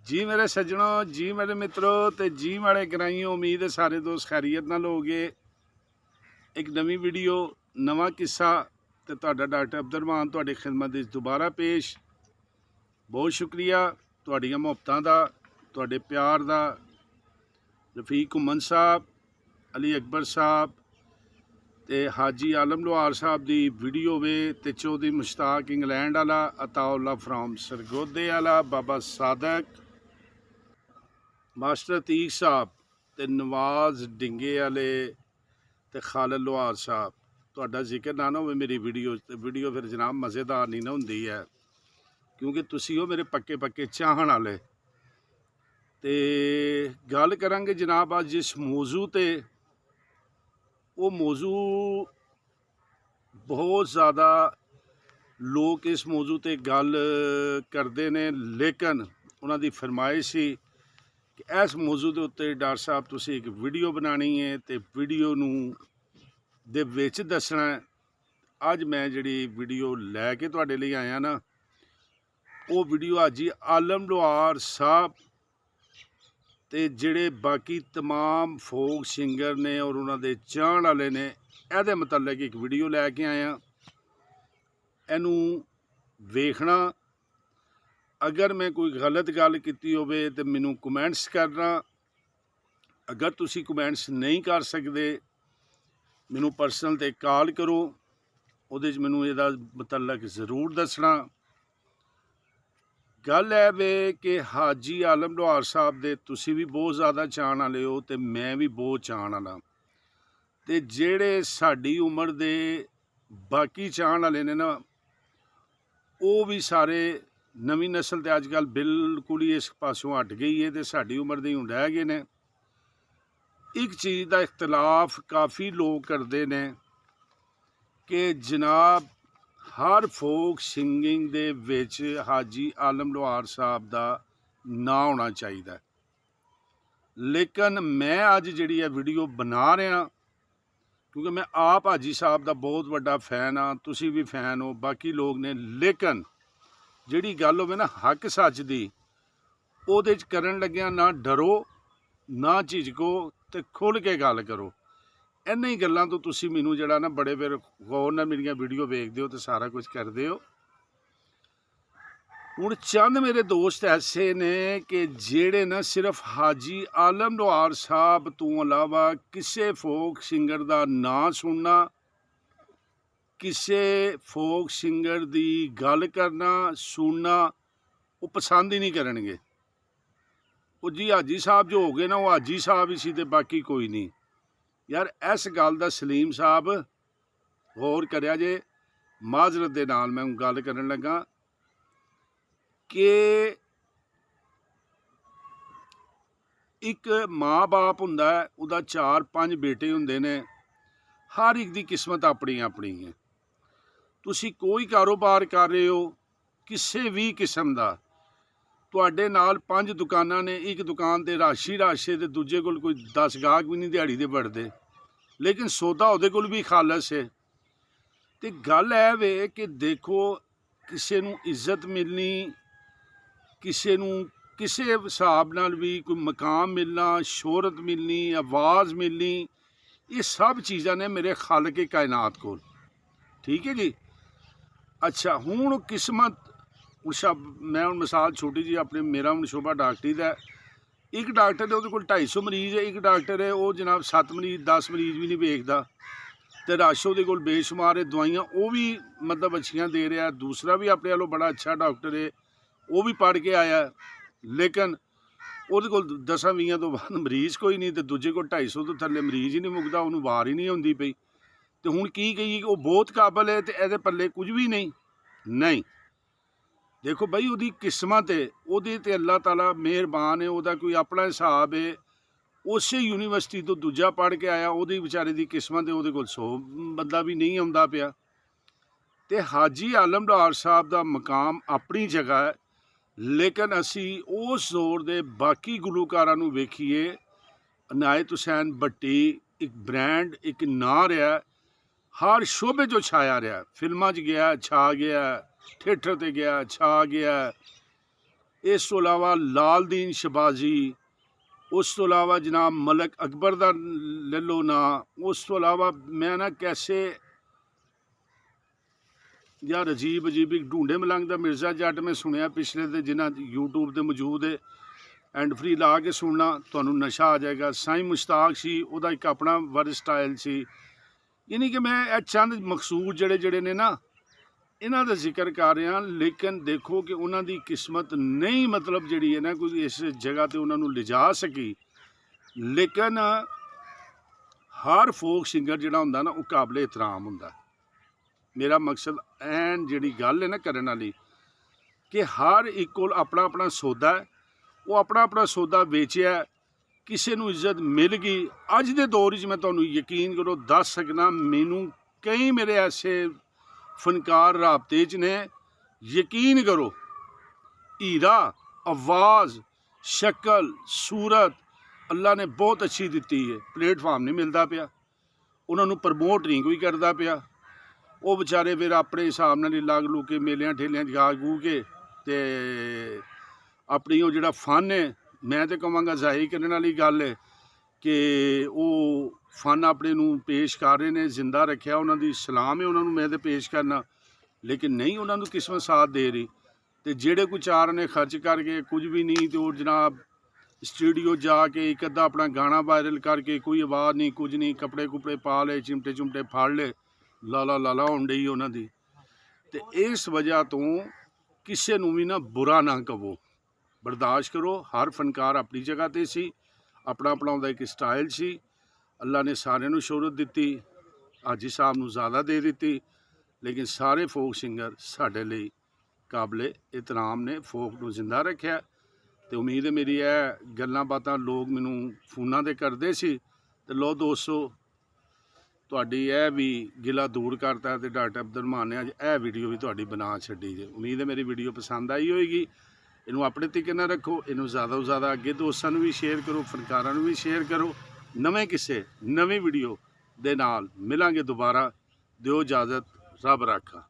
जी मेरे सज्जनों, जी मेरे मित्रों ते जी माड़े ग्राइयों। उम्मीद है सारे दोस्त खैरियत नाल होगे। एक नवी वीडियो नवा किस्सा ते तुहाडा डॉक्टर अब्दुल तुहाडी खिदमत विच दोबारा पेश। बहुत शुक्रिया तुहाडियां मुहब्बतां दा, तुहाडे प्यार दा। रफीक घुम्मन साहब, अली अकबर साहब ते हाजी आलम लोहार साहब दी वीडियो वे ते चौधरी मुश्ताक इंग्लैंड वाला, अताउल्ला फ्राम सरगोदे वाला, बाबा सादक, मास्टर अतीक साहब ते नवाज डिंगे वाले ते खालिद लोहार साहब। तुहाडा जिक्र ना ना होवे मेरी वीडियो फिर जनाब मज़ेदार नहीं ना हुंदी है, क्योंकि तुसी हो मेरे पक्के पक्के चाहण वाले। ते गल करांगे जनाब अज जिस मौजू ते, वो मौजू बहुत ज़्यादा लोग इस मौजू ते गल करते ने, लेकिन उन्हां दी फरमाइश ही कि इस मौजू के उत्ते डॉक्टर साहब तुसी एक वीडियो बनानी है तो वीडियो नूं दे विच दसना है। अज मैं जिहड़ी वीडियो लैके तुहाडे लई आया ना, वो वीडियो अज ही आलम लोहार साहब ते जिहड़े बाकी तमाम फोक सिंगर ने और उन्हां दे चाहण वाले ने, इहदे मुतलक एक वीडियो लैके आया। इहनूं वेखना, अगर मैं कोई गलत गल कीती होवे ते मैनूं कमेंट्स करना। अगर तुसी कमेंट्स नहीं कर सकते, मैनूं पर्सनल ते कॉल करो, उहदे च मैनूं इहदा मुतलक जरूर दसना। गल है वे कि हाजी आलम लोहार साहब दे तुसी भी बहुत ज़्यादा चाहण वाले हो ते मैं भी बहुत चाहण वाला, ते जिहड़े साडी उम्र दे बाकी चाहण वाले ने ना, वो भी सारे नवीं नस्ल ते अजकल बिल्कुल ही इस पासों हट गई है ते साडी उम्र दे हुण रह गए ने। एक चीज़ का इख्तलाफ काफ़ी लोग करते ने कि जनाब हर फोक सिंगिंग दे विच हाजी आलम लोहार साहब दा नां होना चाहिए, लेकिन मैं अज जिहड़ी वीडियो बना रहा, क्योंकि मैं आप हाजी साहब का बहुत वड्डा फैन हाँ, तुसी भी फैन हो, बाकी लोग ने, लेकिन जिहड़ी गल होवे ना हक सच दी, उहदे च करन लग्गिया ना डरो ना झिझको ते खुल के गल करो। इन्हां ही गल्लां तो तुसी मैनूं जिहड़ा ना बड़े फिर गौर नाल मेरियां वीडियो वेखदे हो ते सारा कुछ करदे हो। हुण चंद मेरे दोस्त ऐसे ने कि जिहड़े ना सिर्फ हाजी आलम लोहार साहब तो अलावा किसी फोक सिंगर का नां सुनना, किसी फोक सिंगर की गल करना सुनना वो पसंद ही नहीं करनगे। वो जी हाजी साहब जो हो गए ना, वो हाजी साहब ही सी ते बाकी कोई नहीं। यार इस गल का सलीम साहब गौर करिया जे। माजरत दे नाल मैं गल करन लगा कि एक माँ बाप हुंदा है, उहदा 4-5 बेटे हुंदे ने, हर एक दी किस्मत अपनी अपनी है। तुसी कोई कारोबार कर रहे हो किसी भी किस्म का, तुहाडे नाल 5 दुकानां ने, एक दुकान ते राशे ते दूजे कोल कोई 10 गाहक भी नहीं दिहाड़ी दे बढ़दे, लेकिन सौदा उहदे कोल भी खालस है। ते गल है वे कि देखो, किसी नूं इज्जत मिलनी, किसी नूं किसी हिसाब नाल भी कोई मकाम मिलना, शोहरत मिलनी, आवाज़ मिलनी, ये सब चीज़ां ने मेरे खालिक कायनात कोल। ठीक है जी। अच्छा हुण किस्मत मैं हुण मिसाल छोटी जी अपनी, मेरा हुण शोभा डॉक्टरी दा, एक डॉक्टर है उहदे कोल 250 मरीज़ है, एक डॉक्टर है वो जनाब 7 मरीज़ 10 मरीज़ भी नहीं वेखदा, ते रश उहदे कोल बेशुमार है, दवाइयां वो भी मतलब अच्छियां दे रहा है। दूसरा भी अपने वालों बड़ा अच्छा डॉक्टर है, वो भी पढ़ के आया, लेकिन उहदे कोल 10-20 तो बाद मरीज़ कोई नहीं, तो दूजे कोल 250 तो थल्ले मरीज़ ही नहीं मुकदा, उहनूं वार ही नहीं हुंदी पई। तो हुण की कहिए कि वो बहुत काबल है तो इहदे पल्ले कुछ भी नहीं। नहीं, देखो बई उहदी किस्मत है, उहदे ते अल्लाह ताला मेहरबान है, उहदा कोई अपना हिसाब है। उस यूनीवर्सिटी तो दूजा पढ़ के आया, उहदी बेचारे की किस्मत है, उहदे कोल 100 बंदा भी नहीं आउंदा पिया। ते हाजी आलम लोहार साहब का मकाम अपनी जगह है, लेकिन असी उस दौर दे बाकी गुलूकारां नूं वेखीए, इनायत हुसैन भट्टी एक ब्रांड, एक नां रहा, हर शोबे जो छाया रहा, फिल्मां च गया छा गया, थिएटर ते गया छा गया। ਇਸ ਤੋਂ ਇਲਾਵਾ ਲਾਲਦੀਨ ਸ਼ਬਾਜ਼ੀ, ਉਸ ਤੋਂ ਇਲਾਵਾ ਜਨਾਬ ਮਲਕ ਅਕਬਰ ਦਾ ਲੈ ਲਓ ਨਾਂ, ਉਸ ਤੋਂ ਇਲਾਵਾ ਮੈਂ ਨਾ ਕੈਸੇ ਯਾਰ ਅਜੀਬ ਇੱਕ ਢੂੰਡੇ ਮਲੰਗ ਦਾ ਮਿਰਜ਼ਾ ਜੱਟ ਮੈਂ ਸੁਣਿਆ ਪਿਛਲੇ ਦੇ, ਜਿਨ੍ਹਾਂ YouTube ਤੇ ਮੌਜੂਦ ਹੈ, ਐਂਡ ਫਰੀ ਲਾ ਕੇ ਸੁਣਨਾ ਤੁਹਾਨੂੰ ਨਸ਼ਾ ਆ ਜਾਏਗਾ। ਸਾਈਂ ਮੁਸ਼ਤਾਕ ਸੀ, ਉਹਦਾ ਇੱਕ ਆਪਣਾ ਵਰਡ ਸਟਾਈਲ ਸੀ। ਯਾਨੀ ਕਿ ਮੈਂ ਇਹ ਚੰਦ ਮਕਸੂਦ ਜਿਹੜੇ ਨੇ ਨਾ ਇਹਨਾਂ ਦਾ ਜ਼ਿਕਰ ਕਰ ਰਿਹਾ, ਲੇਕਿਨ ਦੇਖੋ ਕਿ ਉਹਨਾਂ ਦੀ ਕਿਸਮਤ ਨਹੀਂ ਮਤਲਬ ਜਿਹੜੀ ਹੈ ਨਾ ਕੋਈ ਇਸ ਜਗ੍ਹਾ ਤੇ ਉਹਨਾਂ ਨੂੰ ਲਿਜਾ ਸਕੀ। ਲੇਕਿਨ ਹਰ ਫੋਕ ਸਿੰਗਰ ਜਿਹੜਾ ਹੁੰਦਾ ਨਾ ਉਹ ਕਾਬਲੇ ਇਤਰਾਮ ਹੁੰਦਾ। ਮੇਰਾ ਮਕਸਦ ਐਨ ਜਿਹੜੀ ਗੱਲ ਹੈ ਨਾ ਕਰਨ ਵਾਲੀ ਕਿ ਹਰ ਇੱਕ ਕੋਲ ਆਪਣਾ ਆਪਣਾ ਸੌਦਾ ਹੈ, ਉਹ ਆਪਣਾ ਆਪਣਾ ਸੌਦਾ ਵੇਚਿਆ, ਕਿਸੇ ਨੂੰ ਇੱਜ਼ਤ ਮਿਲ ਗਈ। ਅੱਜ ਦੇ ਦੌਰ 'ਚ ਮੈਂ ਤੁਹਾਨੂੰ ਯਕੀਨ ਕਰੋ ਦੱਸ ਸਕਦਾ, ਮੈਨੂੰ ਕਈ ਮੇਰੇ ਐਸੇ ਫਨਕਾਰ ਰਾਬਤੇ 'ਚ ਨੇ, ਯਕੀਨ ਕਰੋ ਹੀਰਾ ਆਵਾਜ਼ ਸ਼ਕਲ ਸੂਰਤ ਅੱਲਾ ਨੇ ਬਹੁਤ ਅੱਛੀ ਦਿੱਤੀ ਹੈ, ਪਲੇਟਫਾਰਮ ਨਹੀਂ ਮਿਲਦਾ ਪਿਆ, ਉਹਨਾਂ ਨੂੰ ਪ੍ਰਮੋਟ ਨਹੀਂ ਕੋਈ ਕਰਦਾ ਪਿਆ। ਉਹ ਵਿਚਾਰੇ ਫਿਰ ਆਪਣੇ ਹਿਸਾਬ ਨਾਲ ਹੀ ਲੱਗ ਲੂ ਕੇ ਮੇਲਿਆਂ ਠੇਲਿਆਂ 'ਚ ਗਾ ਗੂ ਕੇ ਤੇ ਆਪਣੀ ਉਹ ਜਿਹੜਾ ਫਨ ਹੈ, ਮੈਂ ਤਾਂ ਕਹਾਂਗਾ ਜ਼ਾਹਿਰ ਕਰਨ ਵਾਲੀ ਗੱਲ ਹੈ ਕਿ ਉਹ ਫਨ ਆਪਣੇ ਨੂੰ ਪੇਸ਼ ਕਰ ਰਹੇ ਨੇ, ਜ਼ਿੰਦਾ ਰੱਖਿਆ, ਉਹਨਾਂ ਦੀ ਸਲਾਮ ਹੈ ਉਹਨਾਂ ਨੂੰ ਮੈਂ ਤਾਂ ਪੇਸ਼ ਕਰਨਾ। ਲੇਕਿਨ ਨਹੀਂ ਉਹਨਾਂ ਨੂੰ ਕਿਸਮਤ ਸਾਥ ਦੇ ਰਹੀ, ਤੇ ਜਿਹੜੇ ਕੋਈ ਚਾਰ ਨੇ ਖਰਚ ਕਰਕੇ ਕੁਝ ਵੀ ਨਹੀਂ, ਤੇ ਉਹ ਜਨਾਬ ਸਟੂਡੀਓ ਜਾ ਕੇ ਇੱਕ ਅੱਧਾ ਆਪਣਾ ਗਾਣਾ ਵਾਇਰਲ ਕਰਕੇ, ਕੋਈ ਆਵਾਜ਼ ਨਹੀਂ ਕੁਝ ਨਹੀਂ, ਕੱਪੜੇ ਕੁਪੜੇ ਪਾ ਲਏ, ਚਿਮਟੇ ਚੁਮਟੇ ਫੜ ਲਏ, ਲਾਲਾ ਹੋਣ ਡਈ ਉਹਨਾਂ ਦੀ। ਤੇ ਇਸ ਵਜ੍ਹਾ ਤੋਂ ਕਿਸੇ ਨੂੰ ਵੀ ਨਾ ਬੁਰਾ ਨਾ ਕਹੋ, ਬਰਦਾਸ਼ਤ ਕਰੋ। ਹਰ ਫਨਕਾਰ ਆਪਣੀ ਜਗ੍ਹਾ 'ਤੇ ਸੀ, ਆਪਣਾ ਆਪਣਾ ਉਹਦਾ ਇੱਕ ਸਟਾਈਲ ਸੀ। ਅੱਲਾ ਨੇ ਸਾਰਿਆਂ ਨੂੰ ਸ਼ੋਹਰਤ ਦਿੱਤੀ, ਹਾਜੀ ਸਾਹਿਬ ਨੂੰ ਜ਼ਿਆਦਾ ਦੇ ਦਿੱਤੀ, ਲੇਕਿਨ ਸਾਰੇ ਫੋਕ ਸਿੰਗਰ ਸਾਡੇ ਲਈ ਕਾਬਲੇ ਇਤਰਾਮ ਨੇ, ਫੋਕ ਨੂੰ ਜ਼ਿੰਦਾ ਰੱਖਿਆ। ਤੇ ਉਮੀਦ ਹੈ ਮੇਰੀ ਇਹ ਗੱਲਾਂ ਬਾਤਾਂ ਲੋਕ ਮੈਨੂੰ ਫੋਨਾਂ 'ਤੇ ਕਰਦੇ ਸੀ, ਤੇ ਲੋ ਦੋਸਤੋ ਤੁਹਾਡੀ ਇਹ ਵੀ ਗਿਲਾ ਦੂਰ ਕਰਤਾ, ਤੇ ਡਾਕਟਰ ਅਬਦੁਲ ਰਹਿਮਾਨ ਨੇ ਅੱਜ ਇਹ ਵੀਡੀਓ ਵੀ ਤੁਹਾਡੀ ਬਣਾ ਛੱਡੀ ਜੇ। ਉਮੀਦ ਹੈ ਮੇਰੀ ਵੀਡੀਓ ਪਸੰਦ ਆਈ ਹੋਏਗੀ। ਇਹਨੂੰ ਆਪਣੇ ਤਰੀਕੇ ਨਾਲ ਰੱਖੋ, ਇਹਨੂੰ ਜ਼ਿਆਦਾ ਤੋਂ ਜ਼ਿਆਦਾ ਅੱਗੇ ਦੋਸਤਾਂ ਨੂੰ ਵੀ ਸ਼ੇਅਰ ਕਰੋ, ਫਨਕਾਰਾਂ ਨੂੰ ਵੀ ਸ਼ੇਅਰ ਕਰੋ। ਨਵੇਂ ਕਿਸੇ ਨਵੀਂ ਵੀਡੀਓ ਦੇ ਨਾਲ ਮਿਲਾਂਗੇ ਦੁਬਾਰਾ। ਦਿਓ ਇਜਾਜ਼ਤ, ਰੱਬ ਰਾਖਾ।